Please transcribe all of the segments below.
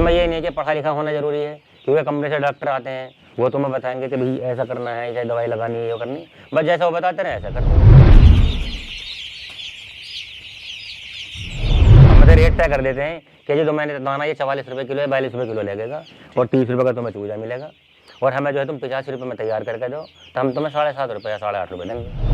इसमें ये नहीं है कि पढ़ा लिखा होना जरूरी है, क्योंकि कंपनी से डॉक्टर आते हैं, वो तुम्हें बताएंगे कि भाई ऐसा करना है, ऐसा दवाई लगानी है, ये करनी है, बस जैसा वो बताते रहे ऐसा करते। हम तो रेट तय कर देते हैं कि जो मैंने दाना ये 44 रुपये किलो है, 42 रुपये किलो लगेगा, और 30 रुपये का तुम्हें चूजा मिलेगा, और हमें जो है तुम 85 रुपये में तैयार करके दो, तो हम तुम्हें 7.5 रुपये या 8.5 रुपये देंगे।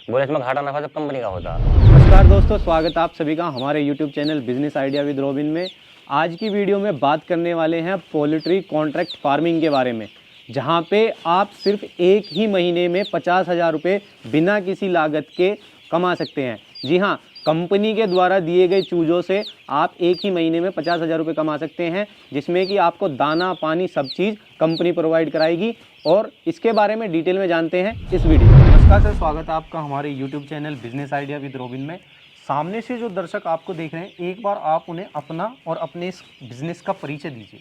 बोले इसमें घाटा नफा सब कंपनी का होता है। नमस्कार दोस्तों, स्वागत है आप सभी का हमारे YouTube channel business idea with robin में। आज की वीडियो में बात करने वाले हैं पोल्ट्री कॉन्ट्रैक्ट फार्मिंग के बारे में, जहां पे आप सिर्फ एक ही महीने में 50,000 रुपये बिना किसी लागत के कमा सकते हैं। जी हाँ, कंपनी के द्वारा दिए गए चूजों से आप एक ही महीने में 50,000 रुपये कमा सकते हैं, जिसमें कि आपको दाना पानी सब चीज़ कंपनी प्रोवाइड कराएगी, और इसके बारे में डिटेल में जानते हैं इस वीडियो में। नमस्कार सर, स्वागत है आपका हमारे YouTube channel business idea with robin में। सामने से जो दर्शक आपको देख रहे हैं, एक बार आप उन्हें अपना और अपने इस बिजनेस का परिचय दीजिए।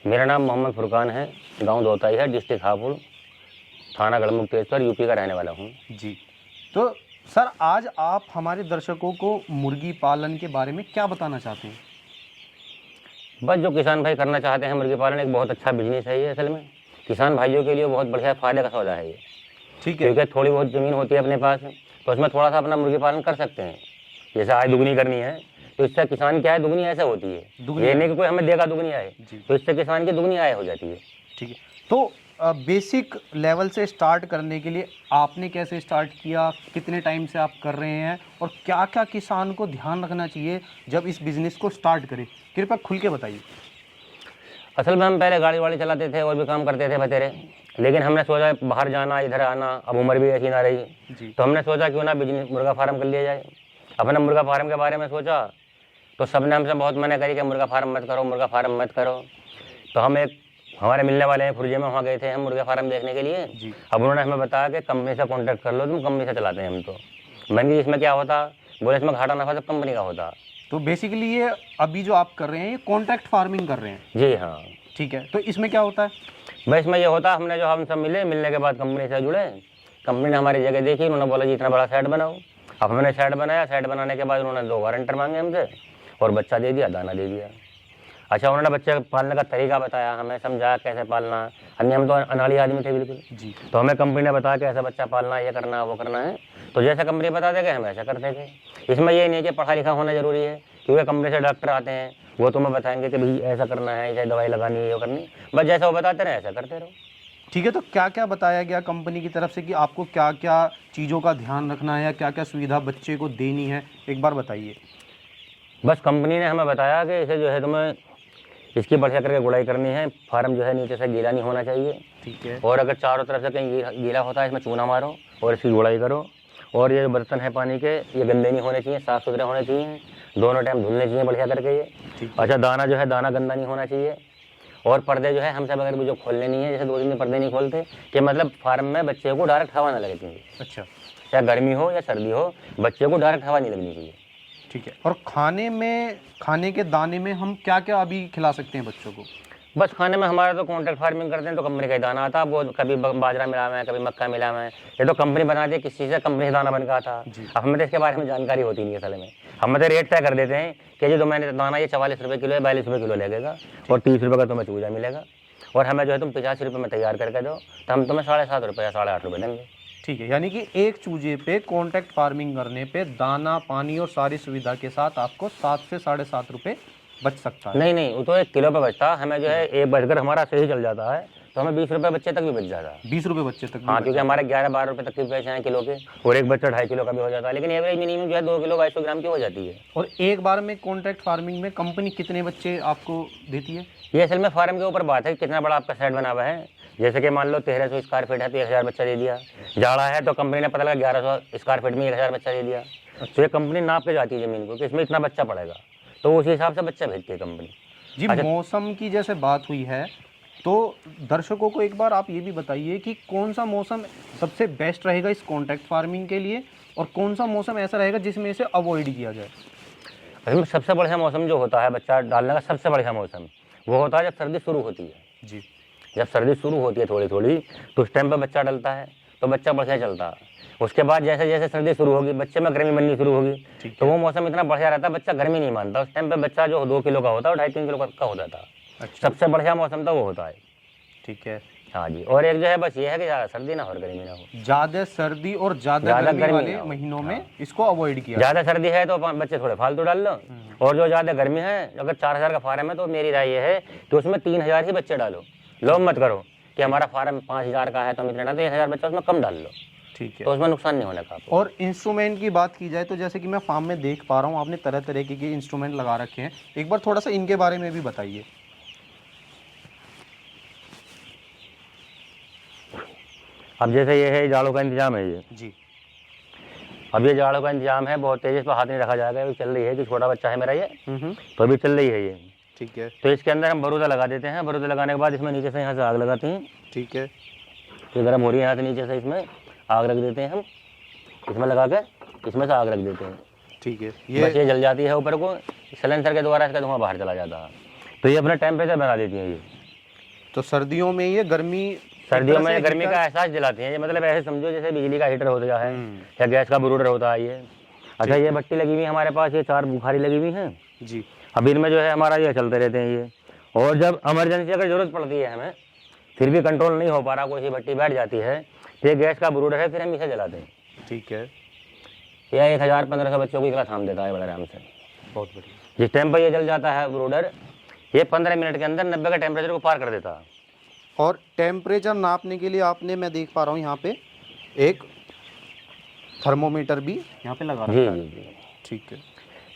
मेरा नाम मोहम्मद फुरकान है, गांव दोताई है, डिस्ट्रिक्ट हापुड़, थाना गढ़मुक्तेश्वर, यूपी का रहने वाला हूँ जी। तो सर, आज आप हमारे दर्शकों को मुर्गी पालन के बारे में क्या बताना चाहते हैं? बस जो किसान भाई करना चाहते हैं, मुर्गी पालन एक बहुत अच्छा बिजनेस है ये। असल में किसान भाइयों के लिए बहुत बढ़िया फायदे का सौदा है ये। ठीक है। क्योंकि थोड़ी बहुत ज़मीन होती है अपने पास, तो उसमें थोड़ा सा अपना मुर्गी पालन कर सकते हैं। जैसे आय दुगनी करनी है तो इससे किसान की आय दुगनी ऐसे होती है, ये नहीं कि कोई हमें देगा दुगनी आय, तो इससे किसान की दुगनी आय हो जाती है। ठीक है। तो बेसिक लेवल से स्टार्ट करने के लिए आपने कैसे स्टार्ट किया, कितने टाइम से आप कर रहे हैं, और क्या क्या किसान को ध्यान रखना चाहिए जब इस बिज़नेस को स्टार्ट करें? कृपया खुल के बताइए। असल में हम पहले गाड़ी वाड़ी चलाते थे और भी काम करते थे बतेरे, लेकिन हमने सोचा बाहर जाना, इधर आना, अब उम्र भी ऐसी ना रही, तो हमने सोचा क्यों ना बिजनेस मुर्गा फार्म कर लिया जाए। अपना मुर्गा फार्म के बारे में सोचा तो सबने हमसे बहुत मना करी कि मुर्गा फार्म मत करो, मुर्गा फार्म मत करो। तो हम एक हमारे मिलने वाले हैं फुर्जे में, वहाँ गए थे हम मुर्गा फार्म देखने के लिए। अब उन्होंने हमें बताया कि कंपनी से कॉन्टैक्ट कर लो, तुम कंपनी से चलाते हैं हम। तो मैंने इसमें क्या होता, बोले इसमें घाटा नफा सब कंपनी का होता। तो बेसिकली ये अभी जो आप कर रहे हैं, ये कॉन्ट्रैक्ट फार्मिंग कर रहे हैं? जी हाँ। ठीक है। तो इसमें क्या होता है? भाई इसमें ये होता, हमने जो हम सब मिलने के बाद कंपनी से जुड़े, कंपनी ने हमारी जगह देखी, उन्होंने बोला जी इतना बड़ा सेट बनाओ। अब हमने सेट बनाया, सेट बनाने के बाद उन्होंने 2 वारंटर मांगे हमसे, और बच्चा दे दिया, दाना दे दिया। अच्छा, उन्होंने बच्चे पालने का तरीका बताया, हमें समझाया कैसे पालना। अन्य हम तो अनाड़ी आदमी थे बिल्कुल जी, तो हमें कंपनी ने बताया कि ऐसा बच्चा पालना है, ये करना है, वो करना है। तो जैसा कंपनी बता देंगे हम ऐसा करते थे। इसमें ये नहीं है कि पढ़ा लिखा होना जरूरी है, क्योंकि कंपनी से डॉक्टर आते हैं, वो तुम्हें बताएंगे कि भाई ऐसा करना है, ऐसा दवाई लगानी है, ये करनी, बस जैसा वो बताते रहे ऐसा करते रहो। ठीक है। तो क्या क्या बताया गया कंपनी की तरफ से कि आपको क्या क्या चीज़ों का ध्यान रखना है या क्या क्या सुविधा बच्चे को देनी है, एक बार बताइए। बस कंपनी ने हमें बताया कि इसे जो है तुम्हें इसकी बढ़िया करके गुड़ाई करनी है, फार्म जो है नीचे से गीला नहीं होना चाहिए। ठीक है। और अगर चारों तरफ से कहीं गीला होता है, इसमें चूना मारो और इसकी गुड़ाई करो। और ये जो बर्तन है पानी के, ये गंदे नहीं होने चाहिए, साफ़ सुथरे होने चाहिए, दोनों टाइम धुलने चाहिए बढ़िया करके ये। अच्छा, दाना जो है दाना गंदा नहीं होना चाहिए। और पर्दे जो है हमसे बगैर भी जो खोलने नहीं है, जैसे 2 दिन में पर्दे नहीं खोलते, कि मतलब फार्म में बच्चे को डायरेक्ट हवा ना लगती है। अच्छा। चाहे गर्मी हो या सर्दी हो, बच्चे को डायरेक्ट हवा नहीं लगनी चाहिए। ठीक है। और खाने के दाने में हम क्या क्या अभी खिला सकते हैं बच्चों को? बस खाने में हमारा तो कॉन्ट्रैक्ट फार्मिंग करते हैं, तो कंपनी का ही दाना आता है। वो कभी बाजरा मिला हुआ है, कभी मक्का मिला हुआ है, ये तो कंपनी बना दी, किस चीज़ से कंपनी से दाना बन का था। अब हमें तो इसके बारे में जानकारी होती नहीं है असल में। हम तो रेट तय कर देते हैं कि जो मैंने दाना ये 44 रुपये किलो है, 42 रुपये किलो लगेगा, और 30 रुपये का तुम्हें चूजा मिलेगा, और हमें जो है तुम 85 रुपये में तैयार करके दो, तो हम तुम्हें 7.5 रुपये या 8.5 रुपये देंगे। ठीक है। यानी कि एक चूजे पे कॉन्ट्रैक्ट फार्मिंग करने पे दाना पानी और सारी सुविधा के साथ आपको 7 से 7.5 रुपये बच सकता है। नहीं, वो तो 1 किलो पे बचता है। हमें जो है एक बचकर हमारा सही चल जाता है, तो हमें 20 रुपये बच्चे तक भी बच जाता है। 20 रुपये बच्चे तक? हाँ, क्योंकि हमारे 11-12 रुपये तक के पैसे हैं किलो के, और एक बच्चा 2.5 किलो का भी हो जाता है, लेकिन एवरेज मिनिमम जो है 2 किलो 250 ग्राम की हो जाती है। और एक बार में कॉन्ट्रैक्ट फार्मिंग में कंपनी कितने बच्चे आपको देती है? ये असल में फार्म के ऊपर बात है, कितना बड़ा आपका सेट बना हुआ है। जैसे कि मान लो 1300 स्क्वायर फीट है तो 1000 बच्चा दे दिया। जाड़ा है तो कंपनी ने पता लगा 1100 स्क्वायर फीट में 1000 बच्चा दे दिया। तो ये कंपनी नाप के जाती है ज़मीन को कि इसमें इतना बच्चा पड़ेगा, तो उसी हिसाब से बच्चा भेजती है कंपनी जी। अच्छा, मौसम की जैसे बात हुई है, तो दर्शकों को एक बार आप ये भी बताइए कि कौन सा मौसम सबसे बेस्ट रहेगा इस कॉन्ट्रैक्ट फार्मिंग के लिए, और कौन सा मौसम ऐसा रहेगा जिसमें इसे अवॉइड किया जाए? असल में सबसे बढ़िया मौसम जो होता है बच्चा डालने का, सबसे बढ़िया मौसम वो होता है जब सर्दी शुरू होती है जी। जब सर्दी शुरू होती है थोड़ी थोड़ी, तो उस टाइम पर बच्चा डलता है, तो बच्चा बढ़िया चलता है। उसके बाद जैसे जैसे सर्दी शुरू होगी, बच्चे में गर्मी बननी शुरू होगी, तो वो मौसम इतना बढ़िया रहता है, बच्चा गर्मी नहीं मानता। उस टाइम पे बच्चा जो 2 किलो का होता है, 2.5-3 किलो का होता था। अच्छा, सबसे बढ़िया मौसम था वो होता है। ठीक है। हाँ जी, और एक जो है बस ये है कि ज़्यादा सर्दी ना हो और गर्मी ना हो। ज्यादा सर्दी और ज्यादा गर्मी वाले महीनों में इसको अवॉइड किया। ज़्यादा सर्दी है तो बच्चे थोड़े फालतू डाल लो, और जो ज़्यादा गर्मी है, अगर 4000 का फार्म है तो मेरी राय ये है कि उसमें 3000 ही बच्चे डालो। लोग मत करो कि हमारा फार्म 5000 का है तो हम इतना डालते, 1000 बच्चा उसमें कम डाल लो, ठीक है। तो उसमें नुकसान नहीं होने का। और इंस्ट्रूमेंट की बात की जाए तो जैसे कि मैं फार्म में देख पा रहा हूँ आपने तरह तरह के इंस्ट्रूमेंट लगा रखे हैं, एक बार थोड़ा सा इनके बारे में भी बताइए। अब जैसे ये है जाड़ों का इंतजाम है ये जी। अब ये जाड़ों का इंतजाम है, बहुत तेजी से हाथ नहीं रखा जाएगा। अभी चल रही है कि छोटा बच्चा है मेरा ये, तो अभी चल रही है ये, ठीक है। तो इसके अंदर हम बरूदा लगा देते हैं। बरूदा लगाने के बाद इसमें नीचे से यहाँ से आग लगाते हैं, ठीक है। तो गर्म हो रही है यहाँ से नीचे से, इसमें आग रख देते हैं हम, इसमें लगा के इसमें से आग रख देते हैं, ठीक है। बस ये जल जाती है ऊपर को, सिलेंसर के द्वारा इसका धुआं बाहर चला जाता है, तो ये अपना टेम्परेचर बना देती है ये। तो सर्दियों में ये सर्दियों में गर्मी का एहसास दिलाती है ये, मतलब ऐसे समझो जैसे बिजली का हीटर होता है या गैस का ब्रूडर होता है ये। अच्छा, ये भट्टी लगी हुई है हमारे पास, ये 4 बुखारी लगी हुई हैं जी। अभी इनमें जो है हमारा ये चलते रहते हैं ये। और जब इमरजेंसी अगर जरूरत पड़ती है हमें, फिर भी कंट्रोल नहीं हो पा रहा, कोई सी भट्टी बैठ जाती है, तो ये गैस का ब्रूडर है, फिर हम इसे जलाते हैं, ठीक है। यह 1000-1500 बच्चों को इकला थाम देता है बड़े आराम से। बहुत बढ़िया। जिस टाइम पर ये जल जाता है ब्रूडर, ये 15 मिनट के अंदर 90 का टेम्परेचर को पार कर देता है। और टेम्परेचर नापने के लिए आपने, मैं देख पा रहा हूँ यहाँ पे एक थर्मोमीटर भी यहाँ पे लगा रखा है। जी, ठीक है।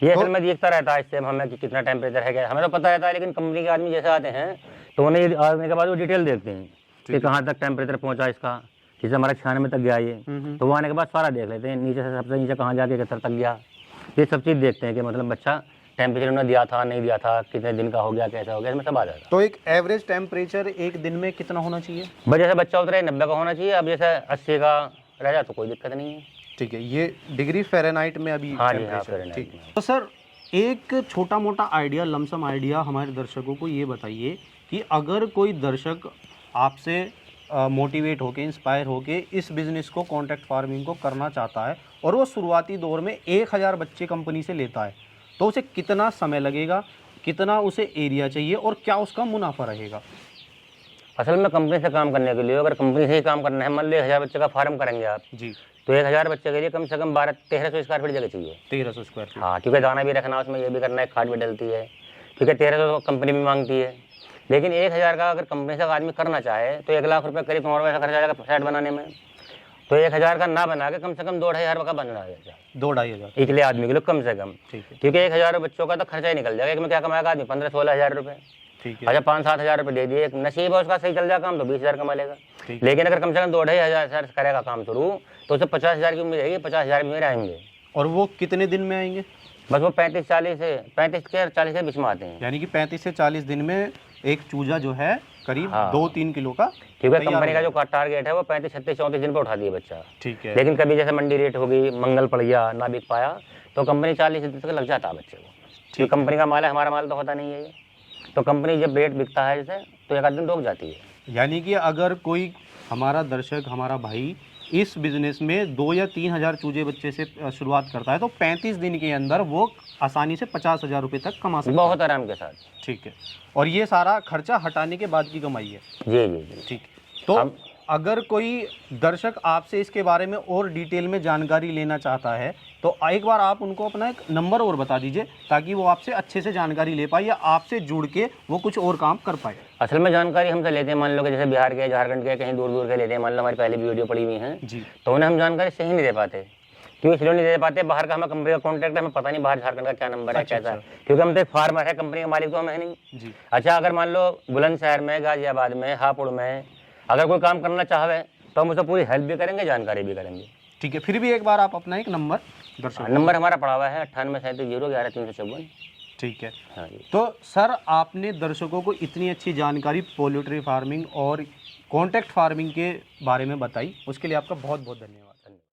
ये असल में देखता रहता है इससे हमें कि कितना टेम्परेचर है, क्या हमें तो पता रहता है, लेकिन कंपनी के आदमी जैसे आते हैं तो उन्हें ये आने के बाद वो डिटेल देखते हैं कि कहाँ तक टेम्परेचर पहुँचा इसका। जैसे हमारा 96 तक गया ये, तो वो आने के बाद सारा देख लेते हैं, नीचे से सबसे नीचे कहाँ जाके 71 तक गया, ये सब चीज़ देखते हैं कि मतलब बच्चा टेम्परेचर उन्होंने दिया था नहीं दिया था, कितने दिन का हो गया, कैसा हो गया, इसमें सब आ जाएगा। तो एक एवरेज टेम्परेचर एक दिन में कितना होना चाहिए? बस जैसे बच्चा उतरे 90 का होना चाहिए, अब जैसे 80 का रह जाए तो कोई दिक्कत नहीं है। ठीक है। ये डिग्री फ़ारेनहाइट में अभी हाँ जी, हाँ, टेम्परेचर है। फ़ारेनहाइट ठीक। में। तो सर एक छोटा मोटा आइडिया, लमसम आइडिया हमारे दर्शकों को ये बताइए कि अगर कोई दर्शक आपसे मोटिवेट होके, इंस्पायर होके इस बिज़नेस को, कॉन्ट्रैक्ट फार्मिंग को करना चाहता है और वो शुरुआती दौर में 1000 बच्चे कंपनी से लेता है, तो उसे कितना समय लगेगा, कितना उसे एरिया चाहिए और क्या उसका मुनाफा रहेगा? असल में कंपनी से काम करने के लिए, अगर कंपनी से ही काम करना है, मान लो 1000 बच्चे का फार्म करेंगे आप जी, तो 1000 बच्चे के लिए कम से कम 1200-1300 स्क्वायर फीट जगह चाहिए। 1300 स्क्वायर फीट। हाँ, क्योंकि दाना भी रखना, उसमें ये भी करना है, खाद भी डलती है, क्योंकि 1300 कंपनी भी मांगती है। लेकिन 1000 का अगर कंपनी से आदमी करना चाहे तो 1 लाख रुपये करीब हमारा पैसा खर्चा आ जाएगा सेट बनाने में। तो 1000 का ना बना के कम से कम 2-2,500 का बनना है 2-2,500 इकले आदमी के लिए कम से कम। ठीक है। क्योंकि 1000 बच्चों का तो खर्चा ही निकल जाएगा, एक में क्या कमाएगा आदमी 15-16 रुपये। ठीक है। अच्छा, 5-7 रुपये दे दिए, एक नसीब है उसका, सही चल जाए काम तो 20,000 कमा लेगा। लेकिन अगर कम से कम 2-2,500 करेगा काम शुरू, तो उसे 50,000 की उम्मीद रहेगी, 50,000 में आएंगे। और वो कितने दिन में आएंगे? बस वो 35 के 40 के बीच में आते हैं। यानी कि 35 से 40 दिन में एक चूजा जो है करीब 2-3 किलो का, क्योंकि कंपनी का जो टारगेट है वो 35, 36, 34 दिन पे उठा दिया बच्चा। ठीक है। लेकिन कभी जैसे मंडी रेट होगी, मंगल पड़ गया, ना बिक पाया, तो कंपनी 40 दिन तक लग जाता है बच्चे को, क्योंकि कंपनी का माल है, हमारा माल तो होता नहीं है ये। तो कंपनी जब रेट बिकता है जैसे, तो 1 आध दिन रोक जाती है। यानी कि अगर कोई हमारा दर्शक, हमारा भाई इस बिज़नेस में 2 या 3 हज़ार चूजे बच्चे से शुरुआत करता है, तो 35 दिन के अंदर वो आसानी से 50,000 रुपये तक कमा सकता है, बहुत आराम के साथ। ठीक है। और ये सारा खर्चा हटाने के बाद की कमाई है। जी जी जी। ठीक। तो अगर कोई दर्शक आपसे इसके बारे में और डिटेल में जानकारी लेना चाहता है, तो एक बार आप उनको अपना एक नंबर और बता दीजिए, ताकि वो आपसे अच्छे से जानकारी ले पाए या आपसे जुड़ के वो कुछ और काम कर पाए। असल में जानकारी हमसे लेते हैं, मान लो कि जैसे बिहार के, झारखंड के, कहीं दूर दूर के लेते हैं, मान लो हमारी पहले भी वीडियो पड़ी हुई हैं जी, तो उन्हें हम जानकारी सही नहीं दे पाते। क्यों इसलिए नहीं दे पाते, बाहर का हमें कंपनी का कॉन्टैक्ट है, हमें पता नहीं बाहर झारखंड का क्या नंबर है, कैसा है, क्योंकि हम तो एक फार्मर है, कंपनी का मालिक तो हम है नहीं जी। अच्छा, अगर मान लो बुलंदशहर में, गाजियाबाद में, हापुड़ में अगर कोई काम करना चाहे तो हम उसे पूरी हेल्प भी करेंगे, जानकारी भी करेंगे। ठीक है। फिर भी एक बार आप अपना एक नंबर दर्शक। नंबर हमारा पड़ा हुआ है 9837011354। ठीक है। हाँ जी। तो सर आपने दर्शकों को इतनी अच्छी जानकारी पोल्ट्री फार्मिंग और कॉन्ट्रैक्ट फार्मिंग के बारे में बताई, उसके लिए आपका बहुत बहुत धन्यवाद।